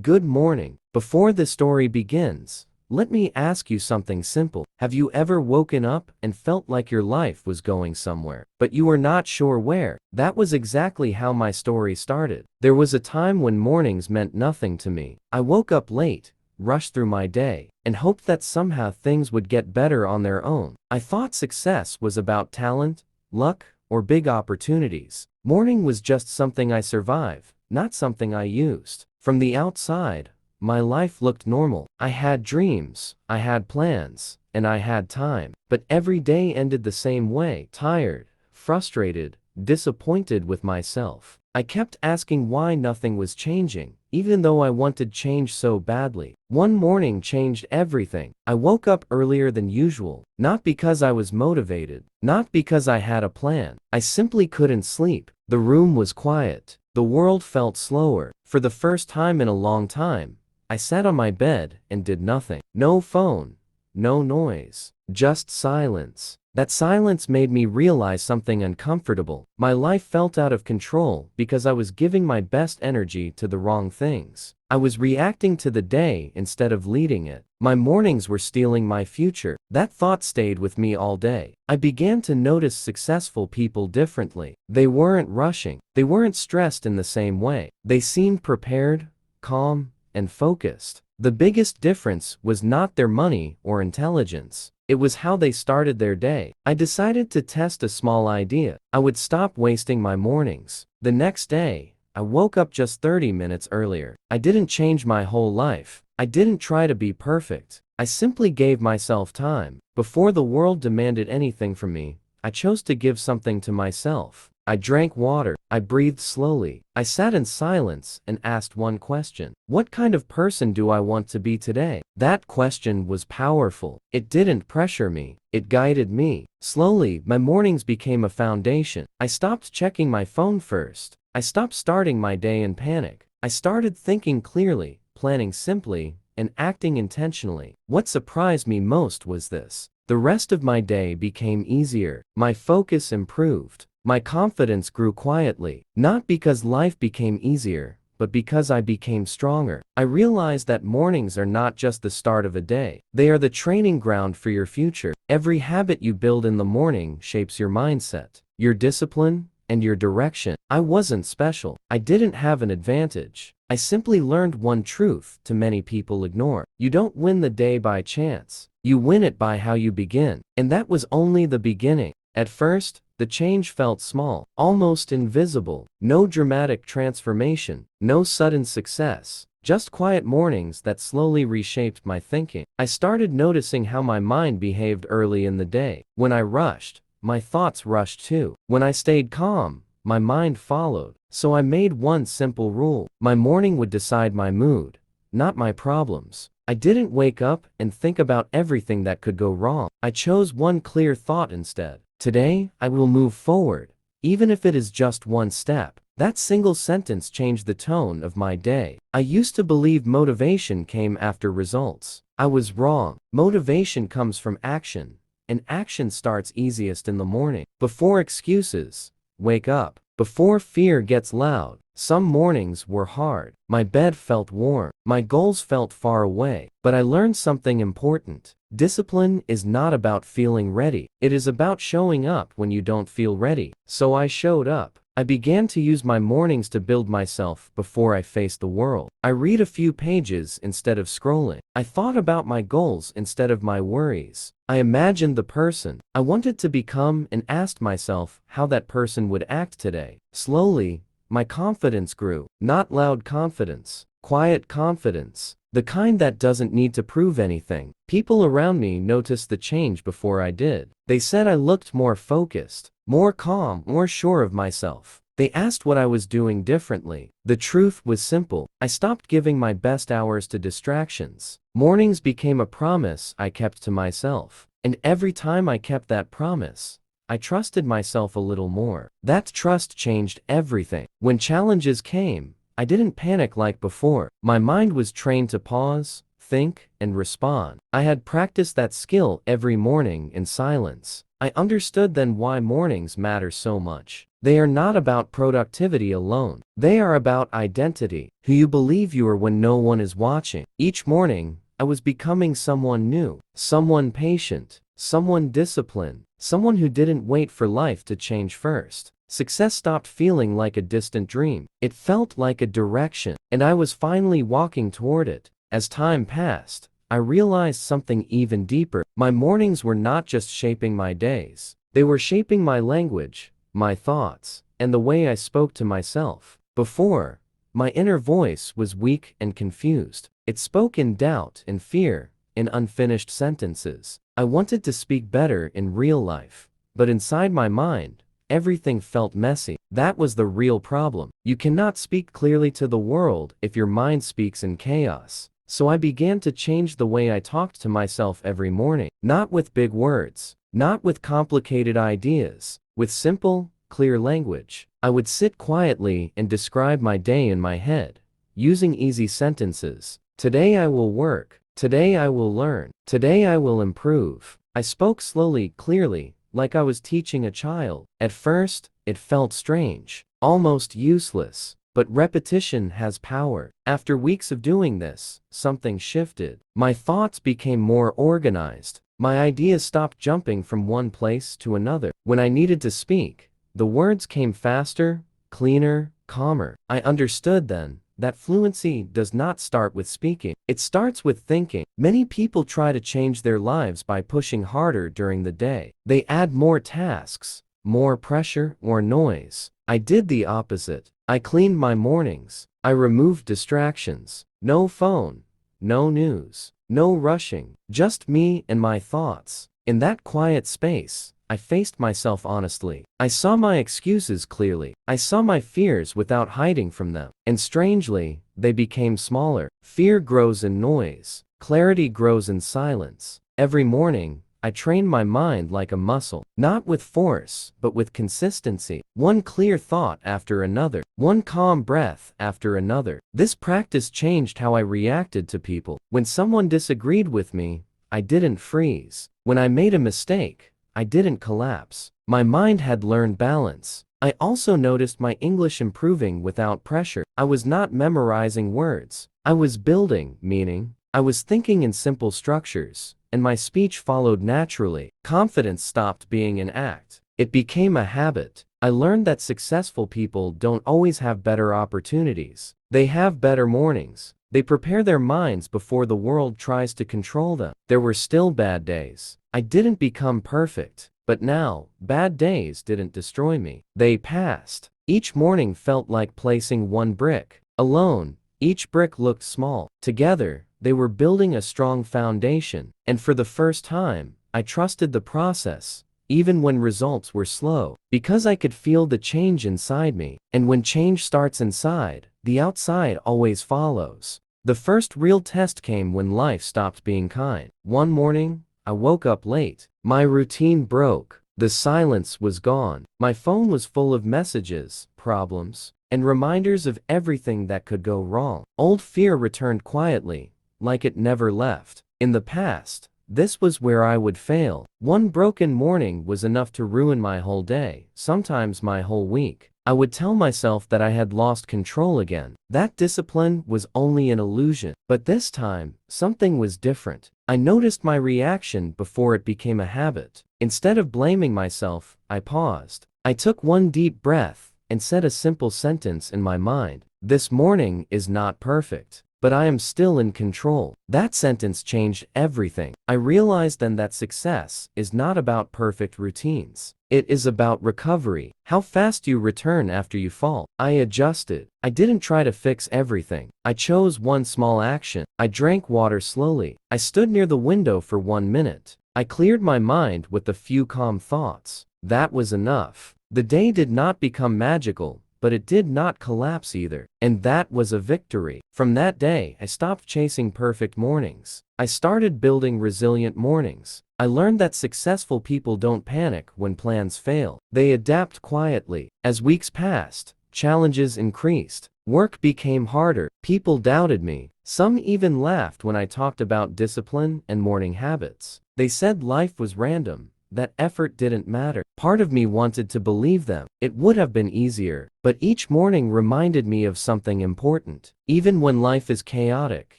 Good morning. Before the story begins, let me ask you something simple. Have you ever woken up and felt like your life was going somewhere, but you were not sure where? That was exactly how my story started. There was a time when mornings meant nothing to me. I woke up late, rushed through my day, and hoped that somehow things would get better on their own. I thought success was about talent, luck, or big opportunities. Morning was just something I survived, not something I used. From the outside, my life looked normal. I had dreams, I had plans, and I had time. But every day ended the same way: tired, frustrated, disappointed with myself. I kept asking why nothing was changing, even though I wanted change so badly. One morning changed everything. I woke up earlier than usual, not because I was motivated, not because I had a plan. I simply couldn't sleep. The room was quiet. The world felt slower. For the first time in a long time, I sat on my bed and did nothing. No phone, no noise, just silence. That silence made me realize something uncomfortable. My life felt out of control because I was giving my best energy to the wrong things. I was reacting to the day instead of leading it. My mornings were stealing my future. That thought stayed with me all day. I began to notice successful people differently. They weren't rushing. They weren't stressed in the same way. They seemed prepared, calm, and focused. The biggest difference was not their money or intelligence. It was how they started their day. I decided to test a small idea. I would stop wasting my mornings. The next day, I woke up just 30 minutes earlier. I didn't change my whole life. I didn't try to be perfect. I simply gave myself time. Before the world demanded anything from me, I chose to give something to myself. I drank water. I breathed slowly. I sat in silence and asked one question: what kind of person do I want to be today? That question was powerful. It didn't pressure me. It guided me. Slowly, my mornings became a foundation. I stopped checking my phone first. I stopped starting my day in panic. I started thinking clearly, planning simply, and acting intentionally. What surprised me most was this: the rest of my day became easier. My focus improved. My confidence grew quietly, not because life became easier, but because I became stronger. I realized that mornings are not just the start of a day. They are the training ground for your future. Every habit you build in the morning shapes your mindset, your discipline, and your direction. I wasn't special. I didn't have an advantage. I simply learned one truth too many people ignore: you don't win the day by chance. You win it by how you begin. And that was only the beginning. At first, the change felt small, almost invisible. No dramatic transformation, no sudden success, just quiet mornings that slowly reshaped my thinking. I started noticing how my mind behaved early in the day. When I rushed, my thoughts rushed too. When I stayed calm, my mind followed. So I made one simple rule: my morning would decide my mood, not my problems. I didn't wake up and think about everything that could go wrong. I chose one clear thought instead: today, I will move forward, even if it is just one step. That single sentence changed the tone of my day. I used to believe motivation came after results. I was wrong. Motivation comes from action, and action starts easiest in the morning. Before excuses, wake up. Before fear gets loud. Some mornings were hard. My bed felt warm. My goals felt far away. But I learned something important. Discipline is not about feeling ready. It is about showing up when you don't feel ready. So I showed up. I began to use my mornings to build myself before I faced the world. I read a few pages instead of scrolling. I thought about my goals instead of my worries. I imagined the person I wanted to become and asked myself how that person would act today. Slowly, my confidence grew. Not loud confidence, quiet confidence. The kind that doesn't need to prove anything. People around me noticed the change before I did. They said I looked more focused, more calm, more sure of myself. They asked what I was doing differently. The truth was simple. I stopped giving my best hours to distractions. Mornings became a promise I kept to myself. And every time I kept that promise, I trusted myself a little more. That trust changed everything. When challenges came, I didn't panic like before. My mind was trained to pause, think, and respond. I had practiced that skill every morning in silence. I understood then why mornings matter so much. They are not about productivity alone. They are about identity, who you believe you are when no one is watching. Each morning, I was becoming someone new, someone patient, someone disciplined, someone who didn't wait for life to change first. Success stopped feeling like a distant dream. It felt like a direction, and I was finally walking toward it. As time passed, I realized something even deeper. My mornings were not just shaping my days. They were shaping my language, my thoughts, and the way I spoke to myself. Before, my inner voice was weak and confused. It spoke in doubt and fear, in unfinished sentences. I wanted to speak better in real life, but inside my mind, everything felt messy. That was the real problem. You cannot speak clearly to the world if your mind speaks in chaos. So I began to change the way I talked to myself every morning. Not with big words, not with complicated ideas, with simple, clear language. I would sit quietly and describe my day in my head, using easy sentences. Today I will work. Today I will learn. Today I will improve. I spoke slowly, clearly, like I was teaching a child. At first, it felt strange, almost useless. But repetition has power. After weeks of doing this, something shifted. My thoughts became more organized. My ideas stopped jumping from one place to another. When I needed to speak, the words came faster, cleaner, calmer. I understood then that fluency does not start with speaking. It starts with thinking. Many people try to change their lives by pushing harder during the day. They add more tasks, more pressure, or noise. I did the opposite. I cleaned my mornings. I removed distractions. No phone, no news, no rushing, just me and my thoughts. In that quiet space, I faced myself honestly. I saw my excuses clearly. I saw my fears without hiding from them. And strangely, they became smaller. Fear grows in noise. Clarity grows in silence. Every morning, I trained my mind like a muscle, not with force, but with consistency. One clear thought after another, one calm breath after another. This practice changed how I reacted to people. When someone disagreed with me, I didn't freeze. When I made a mistake, I didn't collapse. My mind had learned balance. I also noticed my English improving without pressure. I was not memorizing words. I was building meaning. I was thinking in simple structures, and my speech followed naturally. Confidence stopped being an act. It became a habit. I learned that successful people don't always have better opportunities. They have better mornings. They prepare their minds before the world tries to control them. There were still bad days. I didn't become perfect, but now, bad days didn't destroy me. They passed. Each morning felt like placing one brick. Alone, each brick looked small. Together, they were building a strong foundation. And for the first time, I trusted the process, even when results were slow, because I could feel the change inside me. And when change starts inside, the outside always follows. The first real test came when life stopped being kind. One morning, I woke up late. My routine broke. The silence was gone. My phone was full of messages, problems, and reminders of everything that could go wrong. Old fear returned quietly, like it never left. In the past, this was where I would fail. One broken morning was enough to ruin my whole day, sometimes my whole week. I would tell myself that I had lost control again. That discipline was only an illusion. But this time, something was different. I noticed my reaction before it became a habit. Instead of blaming myself, I paused. I took one deep breath and said a simple sentence in my mind. This morning is not perfect, but I am still in control. That sentence changed everything. I realized then that success is not about perfect routines. It is about recovery. How fast you return after you fall. I adjusted. I didn't try to fix everything. I chose one small action. I drank water slowly. I stood near the window for 1 minute. I cleared my mind with a few calm thoughts. That was enough. The day did not become magical, but it did not collapse either. And that was a victory. From that day, I stopped chasing perfect mornings. I started building resilient mornings. I learned that successful people don't panic when plans fail. They adapt quietly. As weeks passed, challenges increased. Work became harder. People doubted me. Some even laughed when I talked about discipline and morning habits. They said life was random, that effort didn't matter. Part of me wanted to believe them. It would have been easier, but each morning reminded me of something important. Even when life is chaotic,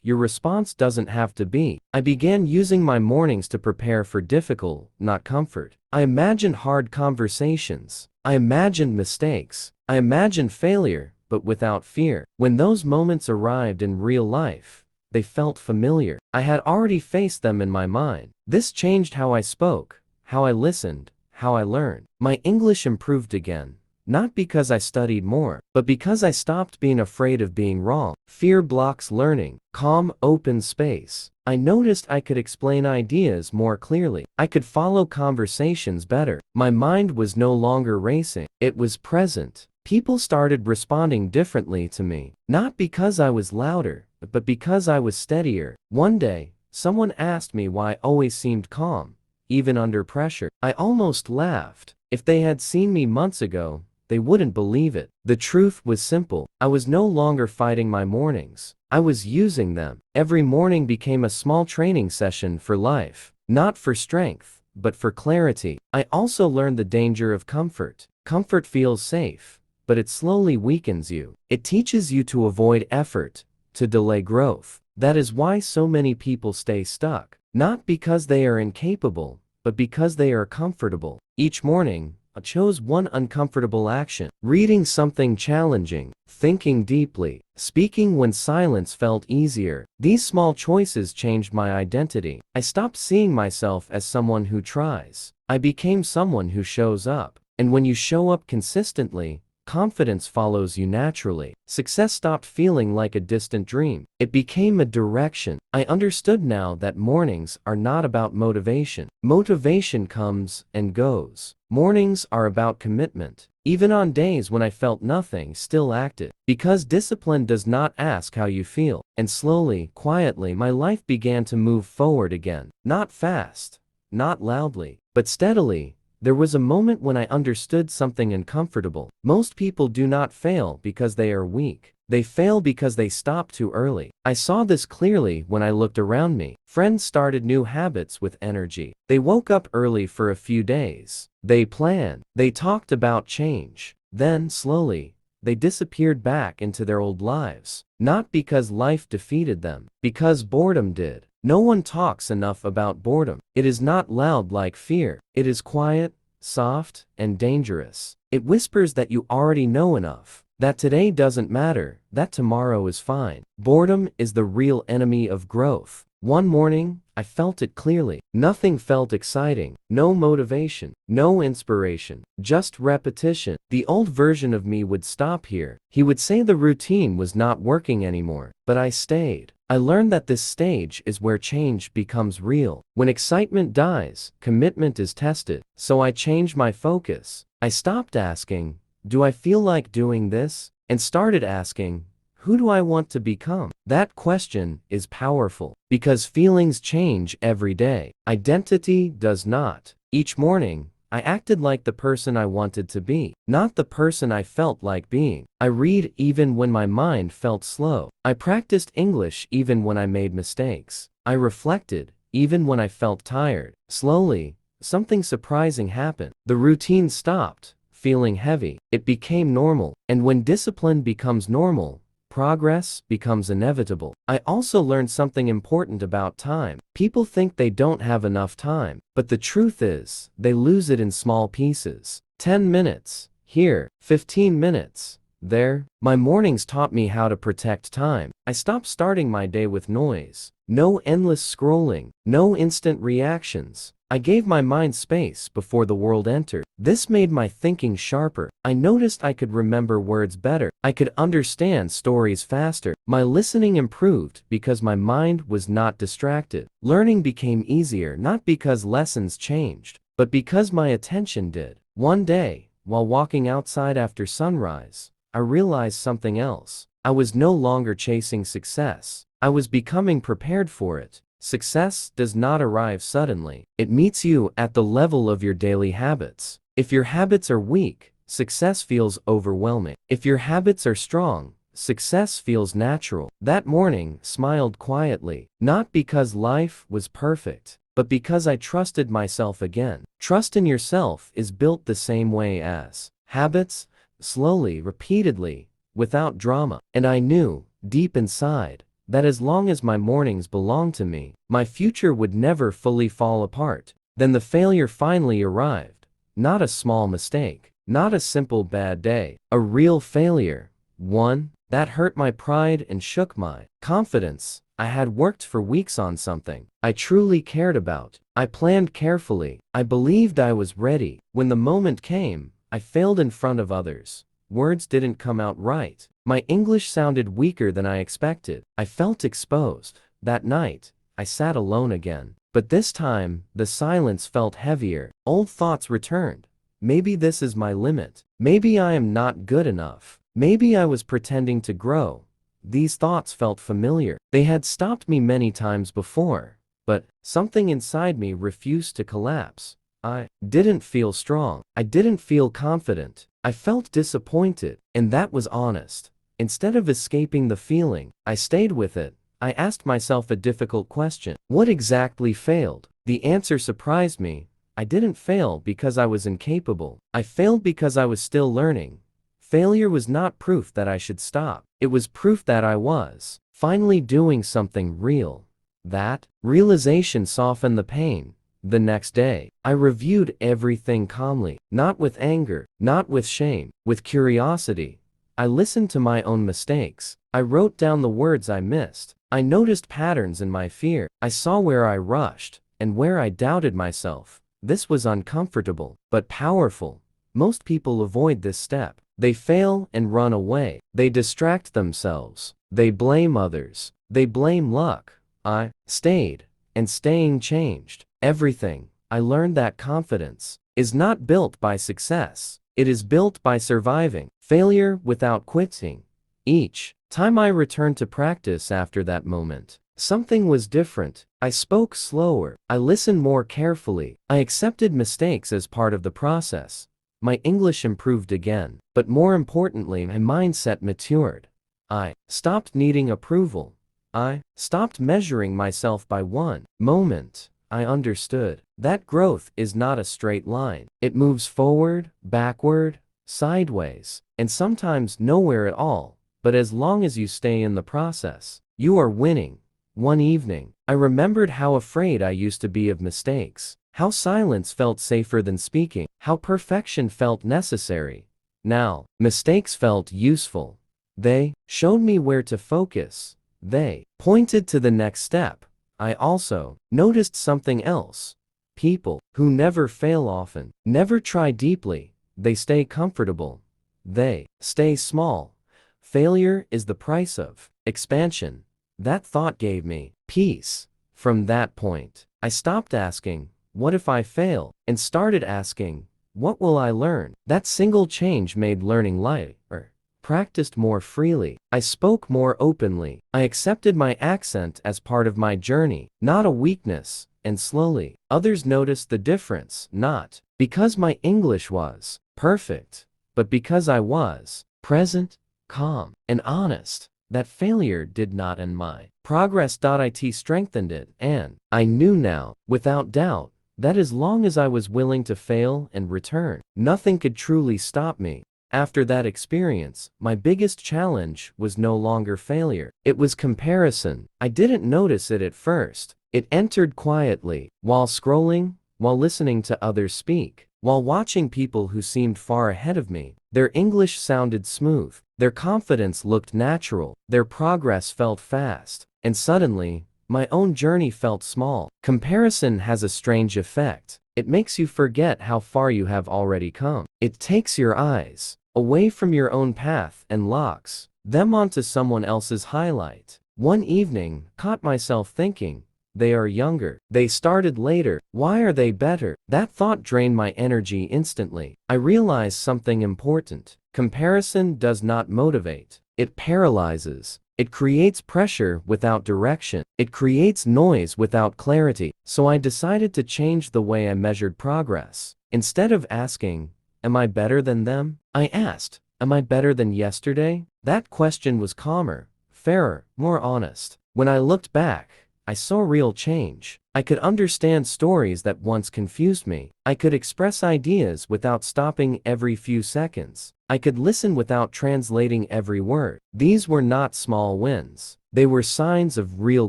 your response doesn't have to be. I began using my mornings to prepare for difficult, not comfort. I imagined hard conversations. I imagined mistakes. I imagined failure, but without fear. When those moments arrived in real life, they felt familiar. I had already faced them in my mind. This changed how I spoke, how I listened, how I learned. My English improved again, not because I studied more, but because I stopped being afraid of being wrong. Fear blocks learning. Calm opens space. I noticed I could explain ideas more clearly. I could follow conversations better. My mind was no longer racing. It was present. People started responding differently to me, not because I was louder, but because I was steadier. One day, someone asked me why I always seemed calm, even under pressure. I almost laughed. If they had seen me months ago, they wouldn't believe it. The truth was simple. I was no longer fighting my mornings. I was using them. Every morning became a small training session for life, not for strength, but for clarity. I also learned the danger of comfort. Comfort feels safe, but it slowly weakens you. It teaches you to avoid effort, to delay growth. That is why so many people stay stuck. Not because they are incapable, but because they are comfortable. Each morning, I chose one uncomfortable action. Reading something challenging, thinking deeply, speaking when silence felt easier. These small choices changed my identity. I stopped seeing myself as someone who tries. I became someone who shows up. And when you show up consistently, confidence follows you naturally. Success stopped feeling like a distant dream. It became a direction. I understood now that mornings are not about motivation. Motivation comes and goes. Mornings are about commitment. Even on days when I felt nothing, still acted. Because discipline does not ask how you feel. And slowly, quietly, my life began to move forward again. Not fast, not loudly, but steadily. There was a moment when I understood something uncomfortable. Most people do not fail because they are weak. They fail because they stop too early. I saw this clearly when I looked around me. Friends started new habits with energy. They woke up early for a few days. They planned. They talked about change. Then, slowly, they disappeared back into their old lives. Not because life defeated them, because boredom did. No one talks enough about boredom. It is not loud like fear. It is quiet, soft, and dangerous. It whispers that you already know enough, that today doesn't matter, that tomorrow is fine. Boredom is the real enemy of growth. One morning, I felt it clearly. Nothing felt exciting. No motivation. No inspiration. Just repetition. The old version of me would stop here. He would say the routine was not working anymore. But I stayed. I learned that this stage is where change becomes real. When excitement dies, commitment is tested. So I changed my focus. I stopped asking, "Do I feel like doing this?" and started asking, "Who do I want to become?" That question is powerful because feelings change every day. Identity does not. Each morning, I acted like the person I wanted to be, not the person I felt like being. I read even when my mind felt slow. I practiced English even when I made mistakes. I reflected even when I felt tired. Slowly, something surprising happened. The routine stopped feeling heavy. It became normal. And when discipline becomes normal, progress becomes inevitable. I also learned something important about time. People think they don't have enough time, but the truth is, they lose it in small pieces. 10 minutes here, 15 minutes there. My mornings taught me how to protect time. I stopped starting my day with noise. No endless scrolling, no instant reactions. I gave my mind space before the world entered. This made my thinking sharper. I noticed I could remember words better. I could understand stories faster. My listening improved because my mind was not distracted. Learning became easier not because lessons changed, but because my attention did. One day, while walking outside after sunrise, I realized something else. I was no longer chasing success. I was becoming prepared for it. Success does not arrive suddenly. It meets you at the level of your daily habits. If your habits are weak, success feels overwhelming. If your habits are strong, success feels natural. That morning smiled quietly, not because life was perfect, but because I trusted myself again. Trust in yourself is built the same way as habits, slowly, repeatedly, without drama. And I knew, deep inside, that as long as my mornings belonged to me, my future would never fully fall apart. Then the failure finally arrived. Not a small mistake, not a simple bad day, a real failure. One that hurt my pride and shook my confidence. I had worked for weeks on something I truly cared about. I planned carefully. I believed I was ready. When the moment came, I failed in front of others. Words didn't come out right. My English sounded weaker than I expected. I felt exposed. That night, I sat alone again. But this time, the silence felt heavier. Old thoughts returned. Maybe this is my limit. Maybe I am not good enough. Maybe I was pretending to grow. These thoughts felt familiar. They had stopped me many times before, but something inside me refused to collapse. I didn't feel strong. I didn't feel confident. I felt disappointed, and that was honest. Instead of escaping the feeling, I stayed with it. I asked myself a difficult question. What exactly failed? The answer surprised me. I didn't fail because I was incapable. I failed because I was still learning. Failure was not proof that I should stop. It was proof that I was finally doing something real. That realization softened the pain. The next day, I reviewed everything calmly, not with anger, not with shame, with curiosity. I listened to my own mistakes. I wrote down the words I missed. I noticed patterns in my fear. I saw where I rushed and where I doubted myself. This was uncomfortable, but powerful. Most people avoid this step. They fail and run away. They distract themselves. They blame others. They blame luck. I stayed, and staying changed everything. I learned that confidence is not built by success. It is built by surviving failure without quitting. Each time I returned to practice after that moment, something was different. I spoke slower. I listened more carefully. I accepted mistakes as part of the process. My English improved again, but more importantly, my mindset matured. I stopped needing approval. I stopped measuring myself by one moment. I understood that growth is not a straight line. It moves forward, backward, sideways, and sometimes nowhere at all. But as long as you stay in the process, you are winning. One evening, I remembered how afraid I used to be of mistakes. How silence felt safer than speaking. How perfection felt necessary. Now, mistakes felt useful. They showed me where to focus. They pointed to the next step. I also noticed something else. People who never fail often never try deeply. They stay comfortable. They stay small. Failure is the price of expansion. That thought gave me peace. From that point, I stopped asking, what if I fail? And started asking, what will I learn? That single change made learning lighter. Practiced more freely. I spoke more openly. I accepted my accent as part of my journey, not a weakness, and slowly, others noticed the difference, not because my English was perfect, but because I was present, calm, and honest. That failure did not end my progress. It strengthened it, and I knew now, without doubt, that as long as I was willing to fail and return, nothing could truly stop me. After that experience, my biggest challenge was no longer failure. It was comparison. I didn't notice it at first. It entered quietly, while scrolling, while listening to others speak, while watching people who seemed far ahead of me. Their English sounded smooth. Their confidence looked natural. Their progress felt fast. And suddenly, my own journey felt small. Comparison has a strange effect. It makes you forget how far you have already come. It takes your eyes away from your own path and locks them onto someone else's highlight. One evening, caught myself thinking, they are younger. They started later. Why are they better? That thought drained my energy instantly. I realized something important. Comparison does not motivate. It paralyzes. It creates pressure without direction. It creates noise without clarity. So I decided to change the way I measured progress. Instead of asking, Am I better than them? I asked. Am I better than yesterday? That question was calmer, fairer, more honest. When I looked back, I saw real change. I could understand stories that once confused me. I could express ideas without stopping every few seconds. I could listen without translating every word. These were not small wins. They were signs of real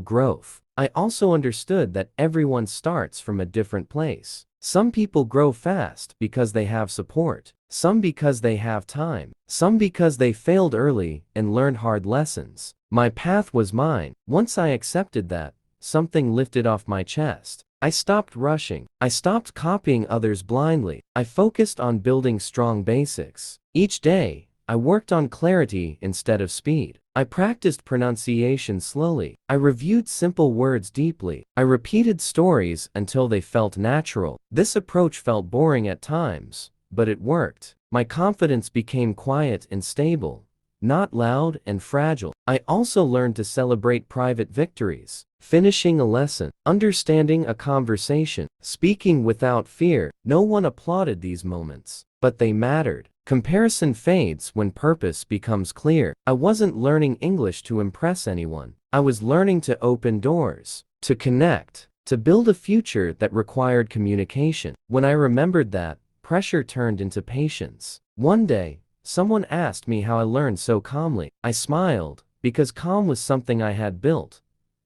growth. I also understood that everyone starts from a different place. Some people grow fast because they have support. Some because they have time. Some because they failed early and learned hard lessons. My path was mine. Once I accepted that, something lifted off my chest. I stopped rushing. I stopped copying others blindly. I focused on building strong basics. Each day, I worked on clarity instead of speed. I practiced pronunciation slowly. I reviewed simple words deeply. I repeated stories until they felt natural. This approach felt boring at times, but it worked. My confidence became quiet and stable, not loud and fragile. I also learned to celebrate private victories. Finishing a lesson, understanding a conversation, speaking without fear. No one applauded these moments, but they mattered. Comparison fades when purpose becomes clear. I wasn't learning English to impress anyone. I was learning to open doors, to connect, to build a future that required communication. When I remembered that, pressure turned into patience. One day, someone asked me how I learned so calmly. I smiled, because calm was something I had built,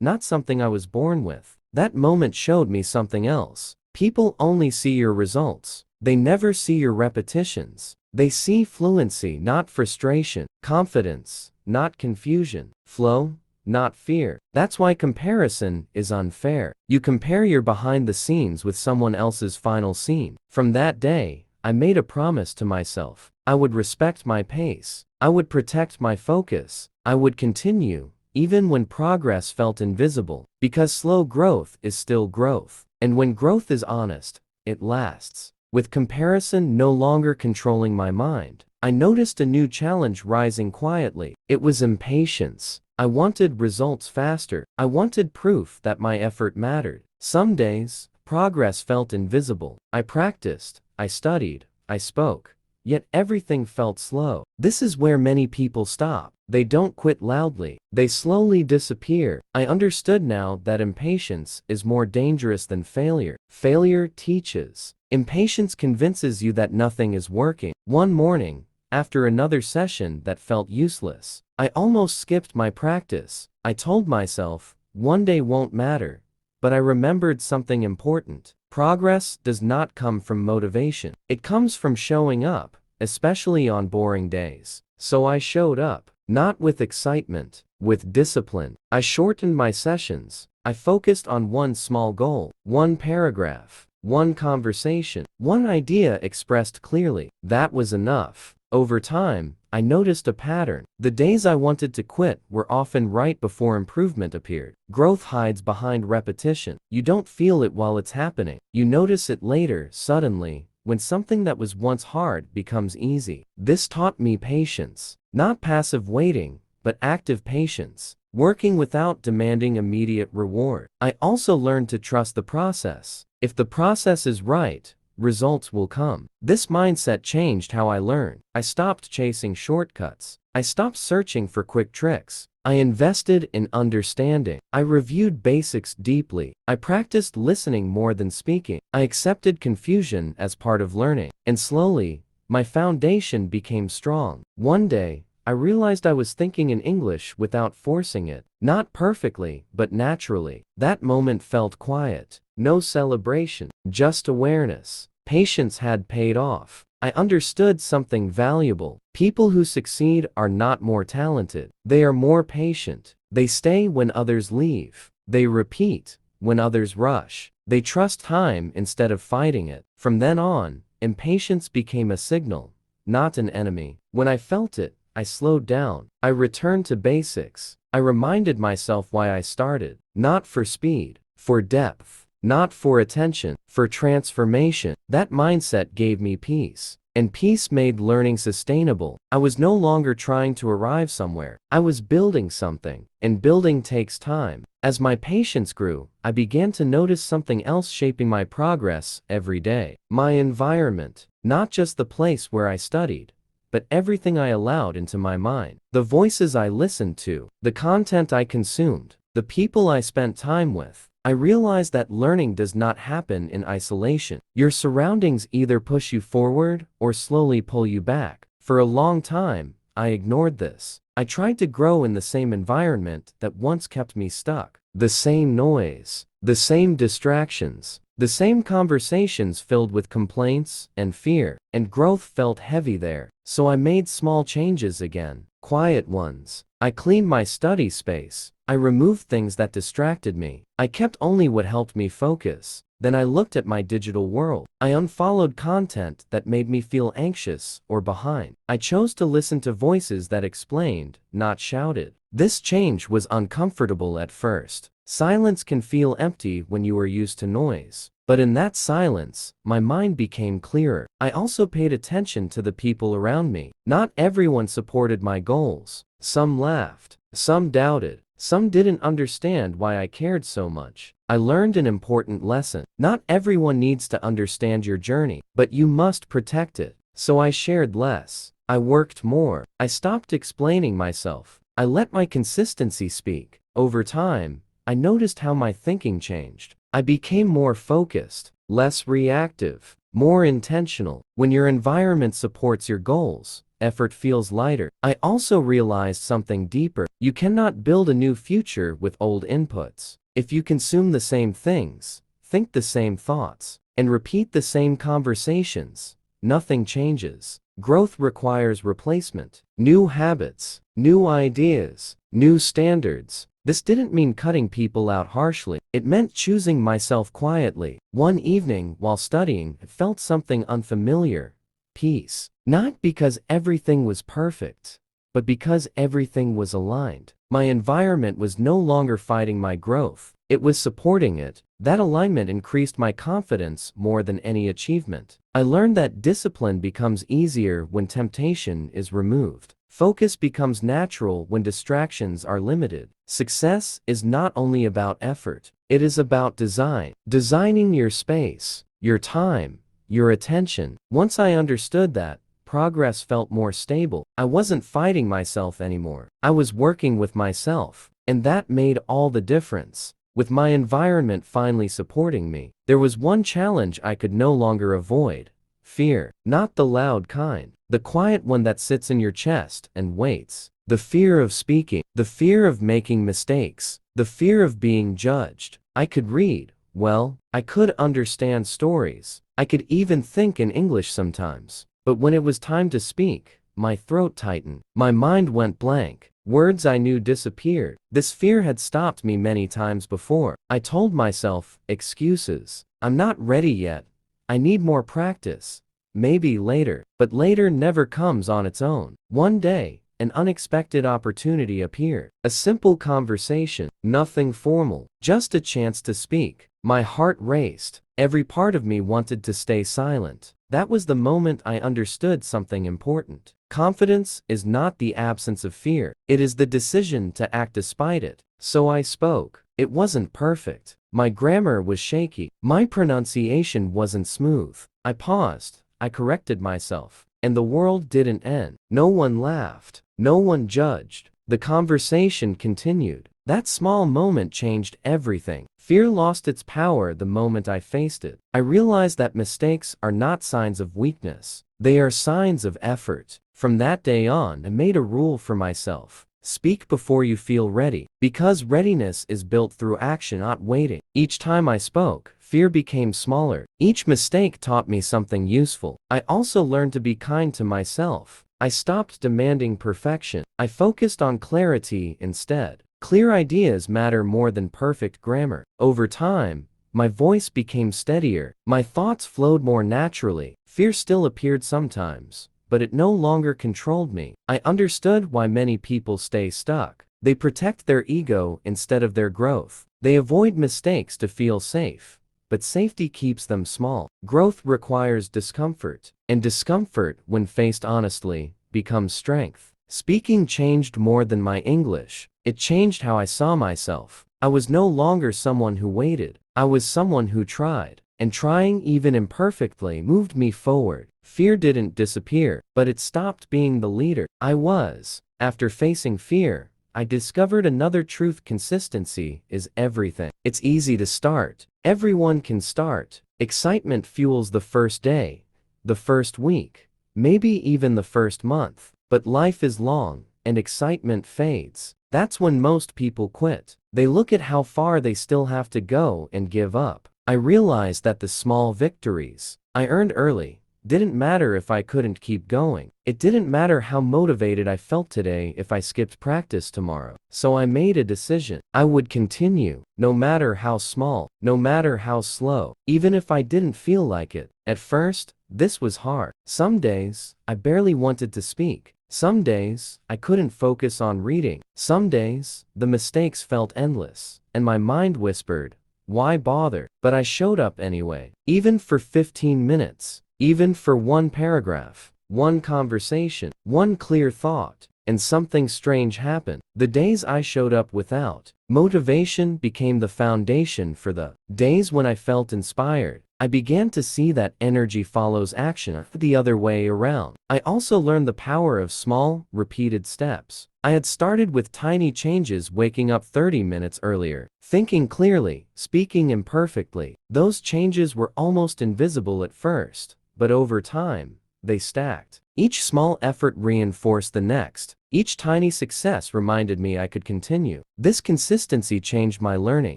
not something I was born with. That moment showed me something else. People only see your results. They never see your repetitions. They see fluency, not frustration, confidence, not confusion, flow, not fear. That's why comparison is unfair. You compare your behind the scenes with someone else's final scene. From that day, I made a promise to myself. I would respect my pace. I would protect my focus. I would continue, even when progress felt invisible, because slow growth is still growth. And when growth is honest, it lasts. With comparison no longer controlling my mind, I noticed a new challenge rising quietly. It was impatience. I wanted results faster. I wanted proof that my effort mattered. Some days, progress felt invisible. I practiced, I studied, I spoke, yet everything felt slow. This is where many people stop. They don't quit loudly. They slowly disappear. I understood now that impatience is more dangerous than failure. Failure teaches. Impatience convinces you that nothing is working. One morning, after another session that felt useless, I almost skipped my practice. I told myself, one day won't matter. But I remembered something important. Progress does not come from motivation. It comes from showing up, especially on boring days. So I showed up, not with excitement, with discipline. I shortened my sessions. I focused on one small goal, one paragraph, one conversation, one idea expressed clearly. That was enough. Over time, I noticed a pattern. The days I wanted to quit were often right before improvement appeared. Growth hides behind repetition. You don't feel it while it's happening. You notice it later, suddenly, when something that was once hard becomes easy. This taught me patience. Not passive waiting, but active patience. Working without demanding immediate reward. I also learned to trust the process. If the process is right, results will come. This mindset changed how I learned. I stopped chasing shortcuts. I stopped searching for quick tricks. I invested in understanding. I reviewed basics deeply. I practiced listening more than speaking. I accepted confusion as part of learning. And slowly, my foundation became strong. One day, I realized I was thinking in English without forcing it. Not perfectly, but naturally. That moment felt quiet. No celebration, just awareness. Patience had paid off. I understood something valuable. People who succeed are not more talented. They are more patient. They stay when others leave. They repeat when others rush. They trust time instead of fighting it. From then on, impatience became a signal, not an enemy. When I felt it, I slowed down. I returned to basics. I reminded myself why I started. Not for speed, for depth. Not for attention, for transformation. That mindset gave me peace. and peace made learning sustainable. I was no longer trying to arrive somewhere. I was building something, and building takes time. As my patience grew, I began to notice something else shaping my progress every day. My environment, not just the place where I studied, but everything I allowed into my mind. The voices I listened to, the content I consumed, the people I spent time with. I realized that learning does not happen in isolation. Your surroundings either push you forward or slowly pull you back. For a long time, I ignored this. I tried to grow in the same environment that once kept me stuck. The same noise, the same distractions, the same conversations filled with complaints and fear, and growth felt heavy there. So I made small changes again, quiet ones. I cleaned my study space. I removed things that distracted me. I kept only what helped me focus. Then I looked at my digital world. I unfollowed content that made me feel anxious or behind. I chose to listen to voices that explained, not shouted. This change was uncomfortable at first. Silence can feel empty when you are used to noise. But in that silence, my mind became clearer. I also paid attention to the people around me. Not everyone supported my goals. Some laughed. Some doubted. Some didn't understand why I cared so much. I learned an important lesson. Not everyone needs to understand your journey, but you must protect it. So I shared less. I worked more. I stopped explaining myself. I let my consistency speak. Over time, I noticed how my thinking changed. I became more focused, less reactive, more intentional. When your environment supports your goals, effort feels lighter. I also realized something deeper. You cannot build a new future with old inputs. If you consume the same things, think the same thoughts, and repeat the same conversations, nothing changes. Growth requires replacement, new habits, new ideas, new standards. This didn't mean cutting people out harshly. It meant choosing myself quietly. One evening, while studying, I felt something unfamiliar. Peace. Not because everything was perfect, but because everything was aligned. My environment was no longer fighting my growth. It was supporting it. That alignment increased my confidence more than any achievement. I learned that discipline becomes easier when temptation is removed. Focus becomes natural when distractions are limited. Success is not only about effort, it is about design. Designing your space, your time, your attention. Once I understood that, progress felt more stable. I wasn't fighting myself anymore. I was working with myself, and that made all the difference. With my environment finally supporting me, there was one challenge I could no longer avoid. Fear. Not the loud kind, the quiet one that sits in your chest and waits. The fear of speaking, the fear of making mistakes, the fear of being judged. I could read, well, I could understand stories. I could even think in English sometimes. But when it was time to speak, my throat tightened. My mind went blank. Words I knew disappeared. This fear had stopped me many times before. I told myself, excuses. I'm not ready yet. I need more practice. Maybe later. But later never comes on its own. One day, an unexpected opportunity appeared. A simple conversation. Nothing formal. Just a chance to speak. My heart raced. Every part of me wanted to stay silent. That was the moment I understood something important. Confidence is not the absence of fear. It is the decision to act despite it. So I spoke. It wasn't perfect. My grammar was shaky. My pronunciation wasn't smooth. I paused. I corrected myself. And the world didn't end. No one laughed. No one judged. The conversation continued. That small moment changed everything. Fear lost its power the moment I faced it. I realized that mistakes are not signs of weakness. They are signs of effort. From that day on, I made a rule for myself. Speak before you feel ready. Because readiness is built through action, not waiting. Each time I spoke, fear became smaller. Each mistake taught me something useful. I also learned to be kind to myself. I stopped demanding perfection. I focused on clarity instead. Clear ideas matter more than perfect grammar. Over time, my voice became steadier. My thoughts flowed more naturally. Fear still appeared sometimes, but it no longer controlled me. I understood why many people stay stuck. They protect their ego instead of their growth. They avoid mistakes to feel safe, but safety keeps them small. Growth requires discomfort, and discomfort, when faced honestly, becomes strength. Speaking changed more than my English. It changed how I saw myself. I was no longer someone who waited. I was someone who tried. And trying, even imperfectly, moved me forward. Fear didn't disappear, but it stopped being the leader I was. After facing fear, I discovered another truth: consistency is everything. It's easy to start. Everyone can start. Excitement fuels the first day, the first week, maybe even the first month. But life is long, and excitement fades. That's when most people quit. They look at how far they still have to go and give up. I realized that the small victories I earned early didn't matter if I couldn't keep going. It didn't matter how motivated I felt today if I skipped practice tomorrow. So I made a decision. I would continue, no matter how small, no matter how slow, even if I didn't feel like it. At first, this was hard. Some days, I barely wanted to speak. Some days, I couldn't focus on reading. Some days, the mistakes felt endless, and my mind whispered, "Why bother?" But I showed up anyway, even for 15 minutes, even for one paragraph, one conversation, one clear thought. And something strange happened. The days I showed up without motivation became the foundation for the days when I felt inspired. I began to see that energy follows action, the other way around. I also learned the power of small, repeated steps. I had started with tiny changes: waking up 30 minutes earlier, thinking clearly, speaking imperfectly. Those changes were almost invisible at first, but over time, they stacked. Each small effort reinforced the next. Each tiny success reminded me I could continue. This consistency changed my learning.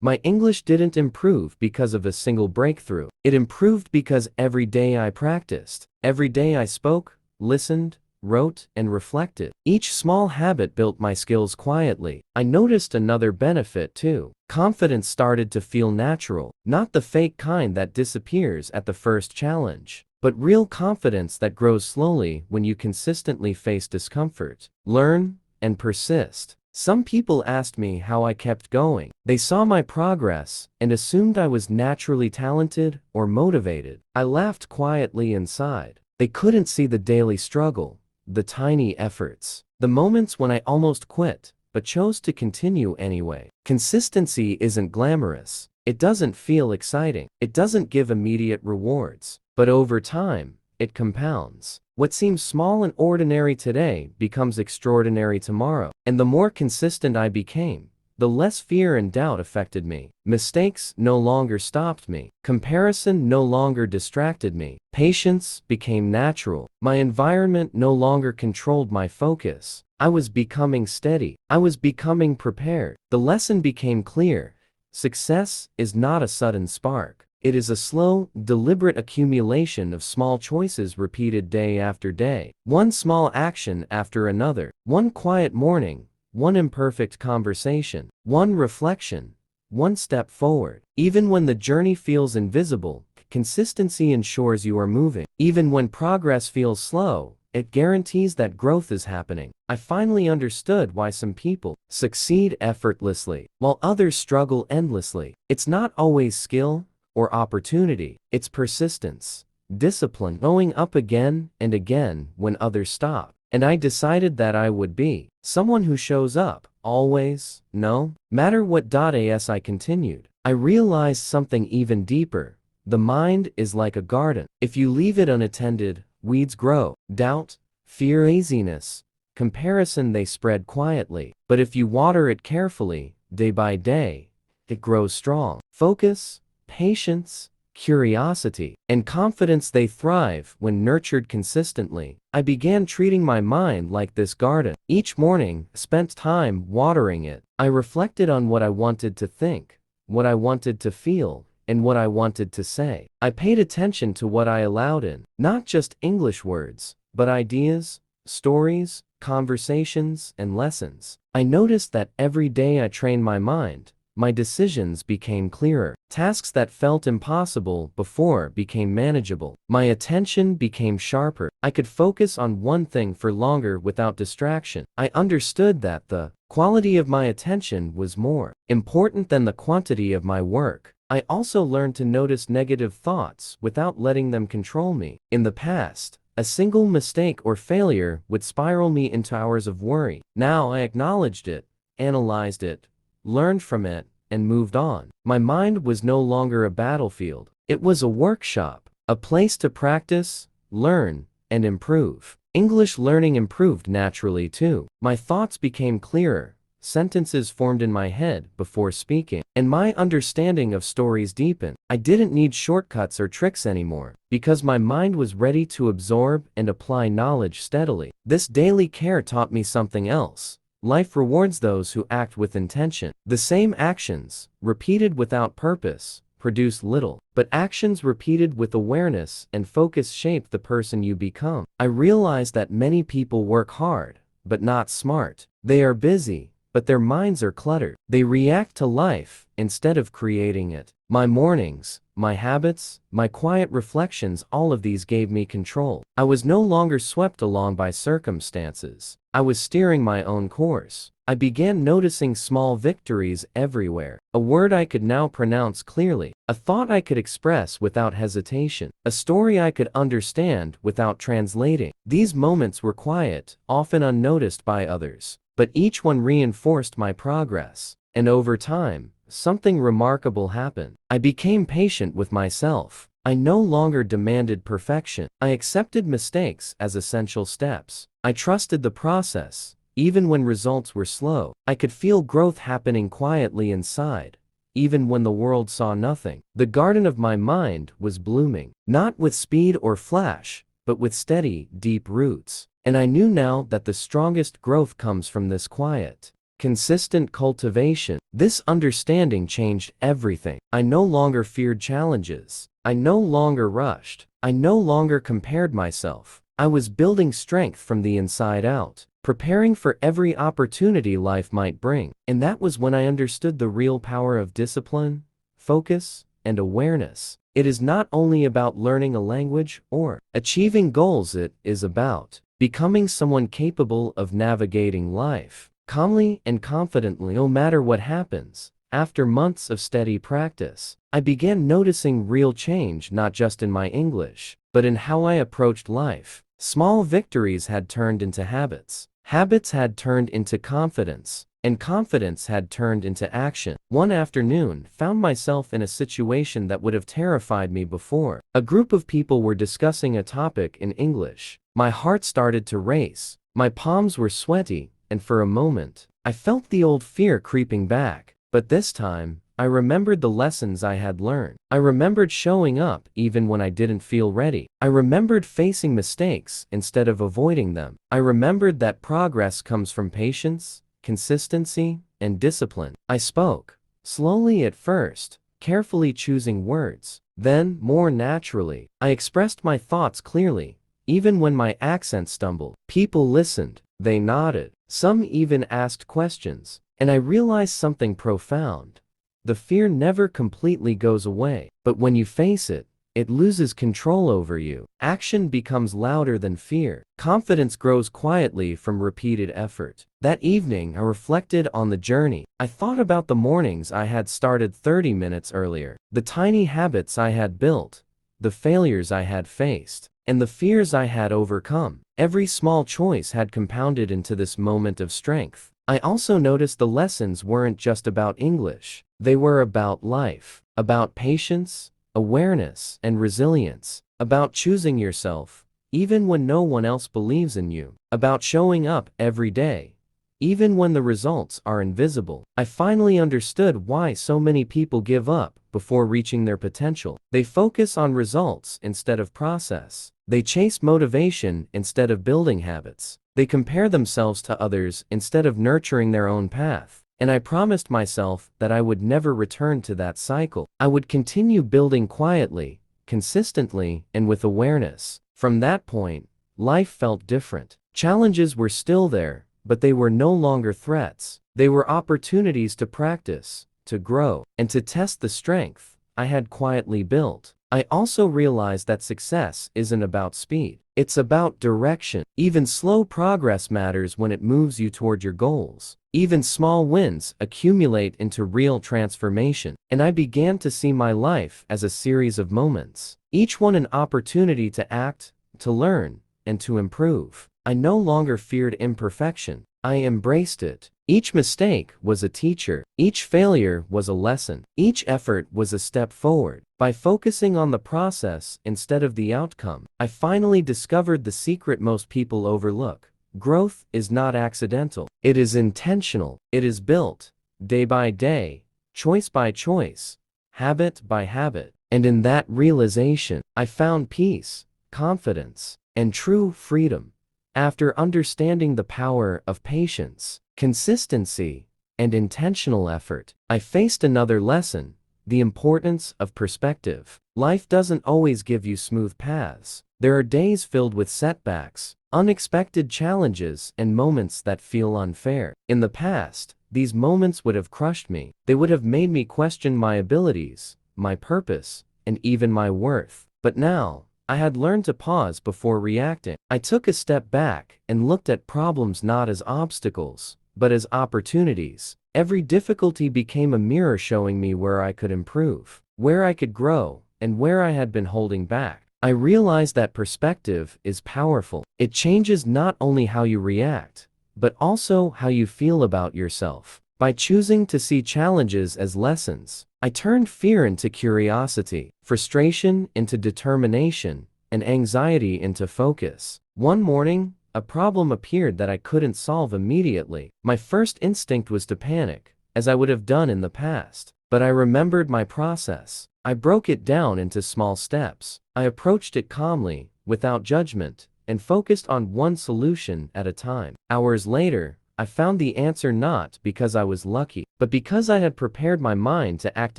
My English didn't improve because of a single breakthrough. It improved because every day I practiced. Every day I spoke, listened, wrote, and reflected. Each small habit built my skills quietly. I noticed another benefit too. Confidence started to feel natural, not the fake kind that disappears at the first challenge, but real confidence that grows slowly when you consistently face discomfort, learn, and persist. Some people asked me how I kept going. They saw my progress and assumed I was naturally talented or motivated. I laughed quietly inside. They couldn't see the daily struggle, the tiny efforts, the moments when I almost quit, but chose to continue anyway. Consistency isn't glamorous. It doesn't feel exciting. It doesn't give immediate rewards. But over time, it compounds. What seems small and ordinary today becomes extraordinary tomorrow. And the more consistent I became, the less fear and doubt affected me. Mistakes no longer stopped me. Comparison no longer distracted me. Patience became natural. My environment no longer controlled my focus. I was becoming steady. I was becoming prepared. The lesson became clear. Success is not a sudden spark. It is a slow, deliberate accumulation of small choices repeated day after day. One small action after another. One quiet morning. One imperfect conversation. One reflection. One step forward. Even when the journey feels invisible, consistency ensures you are moving. Even when progress feels slow, it guarantees that growth is happening. I finally understood why some people succeed effortlessly, while others struggle endlessly. It's not always skill or opportunity. It's persistence, discipline, going up again and again when others stop. And I decided that I would be someone who shows up, always, no matter what. As I continued, I realized something even deeper. The mind is like a garden. If you leave it unattended, weeds grow. Doubt, fear, laziness, comparison, they spread quietly. But if you water it carefully, day by day, it grows strong. Focus, patience, curiosity, and confidence, they thrive when nurtured consistently. I began treating my mind like this garden. Each morning, spent time watering it. I reflected on what I wanted to think, what I wanted to feel, and what I wanted to say. I paid attention to what I allowed in, not just English words, but ideas, stories, conversations, and lessons. I noticed that every day I trained my mind, my decisions became clearer. Tasks that felt impossible before became manageable. My attention became sharper. I could focus on one thing for longer without distraction. I understood that the quality of my attention was more important than the quantity of my work. I also learned to notice negative thoughts without letting them control me. In the past, a single mistake or failure would spiral me into hours of worry. Now I acknowledged it, analyzed it, learned from it, and moved on. My mind was no longer a battlefield. It was a workshop, a place to practice, learn, and improve. English learning improved naturally too. My thoughts became clearer, sentences formed in my head before speaking, and my understanding of stories deepened. I didn't need shortcuts or tricks anymore, because my mind was ready to absorb and apply knowledge steadily. This daily care taught me something else. Life rewards those who act with intention. The same actions, repeated without purpose, produce little, but actions repeated with awareness and focus shape the person you become. I realized that many people work hard, but not smart. They are busy, but their minds are cluttered. They react to life instead of creating it. My mornings, my habits, my quiet reflections, all of these gave me control. I was no longer swept along by circumstances. I was steering my own course. I began noticing small victories everywhere. A word I could now pronounce clearly, a thought I could express without hesitation, a story I could understand without translating. These moments were quiet, often unnoticed by others, but each one reinforced my progress. And over time, something remarkable happened. I became patient with myself. I no longer demanded perfection. I accepted mistakes as essential steps. I trusted the process, even when results were slow. I could feel growth happening quietly inside, even when the world saw nothing. The garden of my mind was blooming, not with speed or flash, but with steady, deep roots. And I knew now that the strongest growth comes from this quiet, consistent cultivation. This understanding changed everything. I no longer feared challenges. I no longer rushed. I no longer compared myself. I was building strength from the inside out, preparing for every opportunity life might bring. And that was when I understood the real power of discipline, focus, and awareness. It is not only about learning a language or achieving goals, it is about becoming someone capable of navigating life calmly and confidently no matter what happens. After months of steady practice, I began noticing real change not just in my English, but in how I approached life. Small victories had turned into habits. Habits had turned into confidence, and confidence had turned into action. One afternoon, found myself in a situation that would have terrified me before. A group of people were discussing a topic in English. My heart started to race. My palms were sweaty, and for a moment, I felt the old fear creeping back. But this time, I remembered the lessons I had learned. I remembered showing up even when I didn't feel ready. I remembered facing mistakes instead of avoiding them. I remembered that progress comes from patience, consistency, and discipline. I spoke, slowly at first, carefully choosing words. Then, more naturally, I expressed my thoughts clearly, even when my accent stumbled. People listened, they nodded, some even asked questions. And I realized something profound. The fear never completely goes away, but when you face it, it loses control over you. Action becomes louder than fear. Confidence grows quietly from repeated effort. That evening, I reflected on the journey. I thought about the mornings I had started 30 minutes earlier, the tiny habits I had built, the failures I had faced, and the fears I had overcome. Every small choice had compounded into this moment of strength. I also noticed the lessons weren't just about English. They were about life, about patience, awareness, and resilience, about choosing yourself, even when no one else believes in you, about showing up every day, even when the results are invisible. I finally understood why so many people give up before reaching their potential. They focus on results instead of process. They chase motivation instead of building habits. They compare themselves to others instead of nurturing their own path. And I promised myself that I would never return to that cycle. I would continue building quietly, consistently, and with awareness. From that point, life felt different. Challenges were still there, but they were no longer threats. They were opportunities to practice, to grow, and to test the strength I had quietly built. I also realized that success isn't about speed. It's about direction. Even slow progress matters when it moves you toward your goals. Even small wins accumulate into real transformation, and I began to see my life as a series of moments, each one an opportunity to act, to learn, and to improve. I no longer feared imperfection. I embraced it. Each mistake was a teacher. Each failure was a lesson. Each effort was a step forward. By focusing on the process instead of the outcome, I finally discovered the secret most people overlook. Growth is not accidental. It is intentional. It is built, day by day, choice by choice, habit by habit. And in that realization, I found peace, confidence, and true freedom. After understanding the power of patience, consistency, and intentional effort, I faced another lesson: the importance of perspective. Life doesn't always give you smooth paths. There are days filled with setbacks, unexpected challenges, and moments that feel unfair. In the past, these moments would have crushed me. They would have made me question my abilities, my purpose, and even my worth. But now, I had learned to pause before reacting. I took a step back and looked at problems not as obstacles, but as opportunities. Every difficulty became a mirror showing me where I could improve, where I could grow, and where I had been holding back. I realized that perspective is powerful. It changes not only how you react, but also how you feel about yourself. By choosing to see challenges as lessons, I turned fear into curiosity, frustration into determination, and anxiety into focus. One morning, a problem appeared that I couldn't solve immediately. My first instinct was to panic, as I would have done in the past. But I remembered my process. I broke it down into small steps. I approached it calmly, without judgment, and focused on one solution at a time. Hours later, I found the answer not because I was lucky, but because I had prepared my mind to act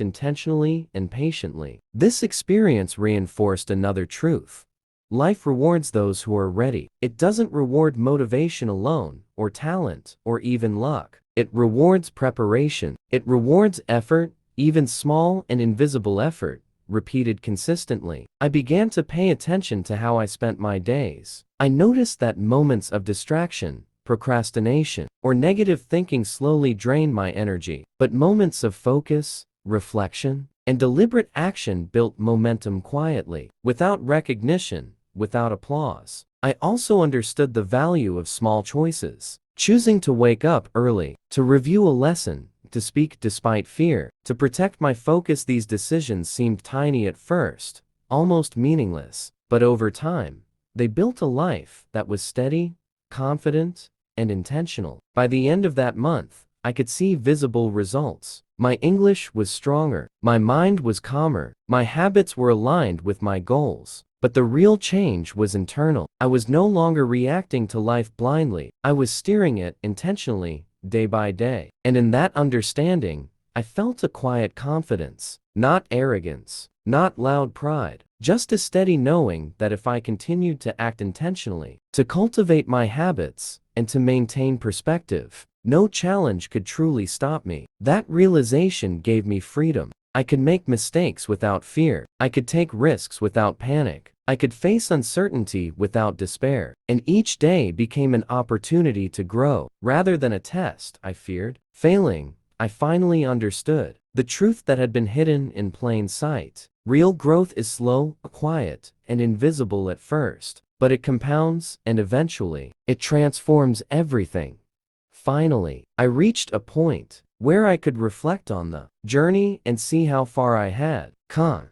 intentionally and patiently. This experience reinforced another truth: life rewards those who are ready. It doesn't reward motivation alone, or talent, or even luck. It rewards preparation. It rewards effort, even small and invisible effort, repeated consistently. I began to pay attention to how I spent my days. I noticed that moments of distraction, procrastination, or negative thinking slowly drained my energy, but moments of focus, reflection, and deliberate action built momentum quietly, without recognition, without applause. I also understood the value of small choices: choosing to wake up early, to review a lesson, to speak despite fear, to protect my focus. These decisions seemed tiny at first, almost meaningless, but over time, they built a life that was steady, confident, and intentional. By the end of that month, I could see visible results. My English was stronger, my mind was calmer, my habits were aligned with my goals. But the real change was internal. I was no longer reacting to life blindly. I was steering it intentionally, day by day. And in that understanding, I felt a quiet confidence, not arrogance, not loud pride, just a steady knowing that if I continued to act intentionally, to cultivate my habits, and to maintain perspective, no challenge could truly stop me. That realization gave me freedom. I could make mistakes without fear. I could take risks without panic. I could face uncertainty without despair. And each day became an opportunity to grow, rather than a test I feared. Failing, I finally understood the truth that had been hidden in plain sight. Real growth is slow, quiet, and invisible at first, but it compounds, and eventually, it transforms everything. Finally, I reached a point where I could reflect on the journey and see how far I had come.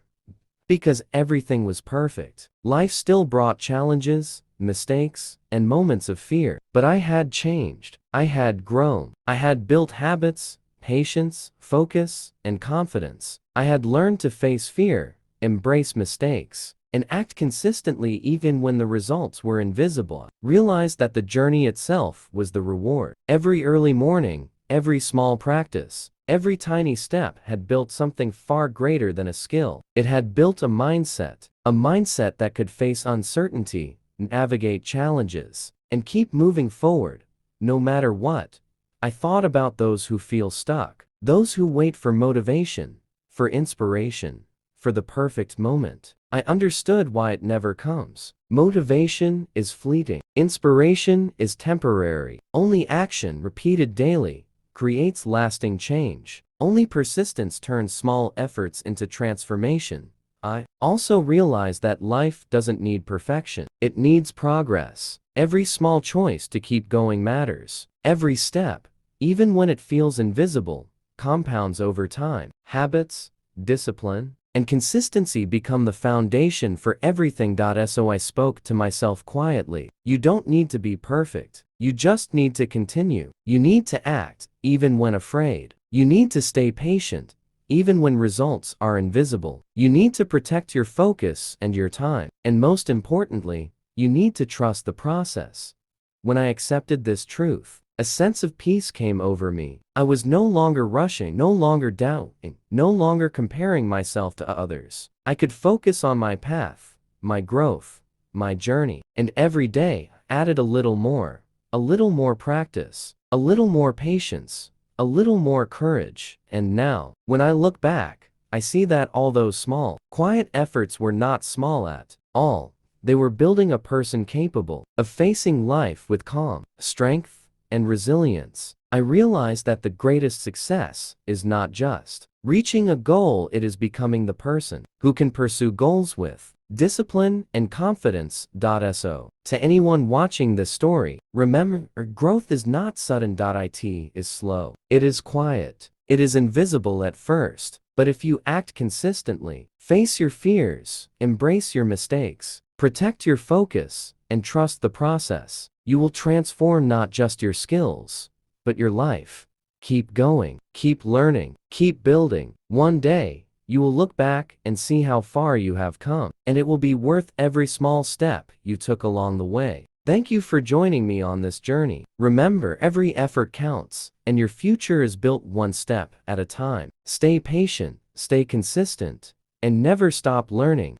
Because everything was perfect, life still brought challenges, mistakes, and moments of fear. But I had changed. I had grown. I had built habits, patience, focus, and confidence. I had learned to face fear, embrace mistakes, and act consistently even when the results were invisible. Realize that the journey itself was the reward. Every early morning, every small practice, every tiny step had built something far greater than a skill. It had built a mindset that could face uncertainty, navigate challenges, and keep moving forward, no matter what. I thought about those who feel stuck, those who wait for motivation, for inspiration, for the perfect moment. I understood why it never comes. Motivation is fleeting. Inspiration is temporary. Only action repeated daily, creates lasting change. Only persistence turns small efforts into transformation. I also realize that life doesn't need perfection. It needs progress. Every small choice to keep going matters. Every step, even when it feels invisible, compounds over time. Habits, discipline, and consistency become the foundation for everything. So I spoke to myself quietly. You don't need to be perfect. You just need to continue. You need to act, even when afraid. You need to stay patient, even when results are invisible. You need to protect your focus and your time. And most importantly, you need to trust the process. When I accepted this truth, a sense of peace came over me. I was no longer rushing, no longer doubting, no longer comparing myself to others. I could focus on my path, my growth, my journey. And every day, I added a little more practice, a little more patience, a little more courage. And now, when I look back, I see that all those small, quiet efforts were not small at all. They were building a person capable of facing life with calm, strength, and resilience. I realized that the greatest success is not just reaching a goal, it is becoming the person who can pursue goals with discipline and confidence. So, to anyone watching this story, remember, growth is not sudden. It is slow. It is quiet. It is invisible at first. But if you act consistently, face your fears, embrace your mistakes, protect your focus, and trust the process, you will transform not just your skills, but your life. Keep going, keep learning, keep building. One day, you will look back and see how far you have come, and it will be worth every small step you took along the way. Thank you for joining me on this journey. Remember, every effort counts, and your future is built one step at a time. Stay patient, stay consistent, and never stop learning.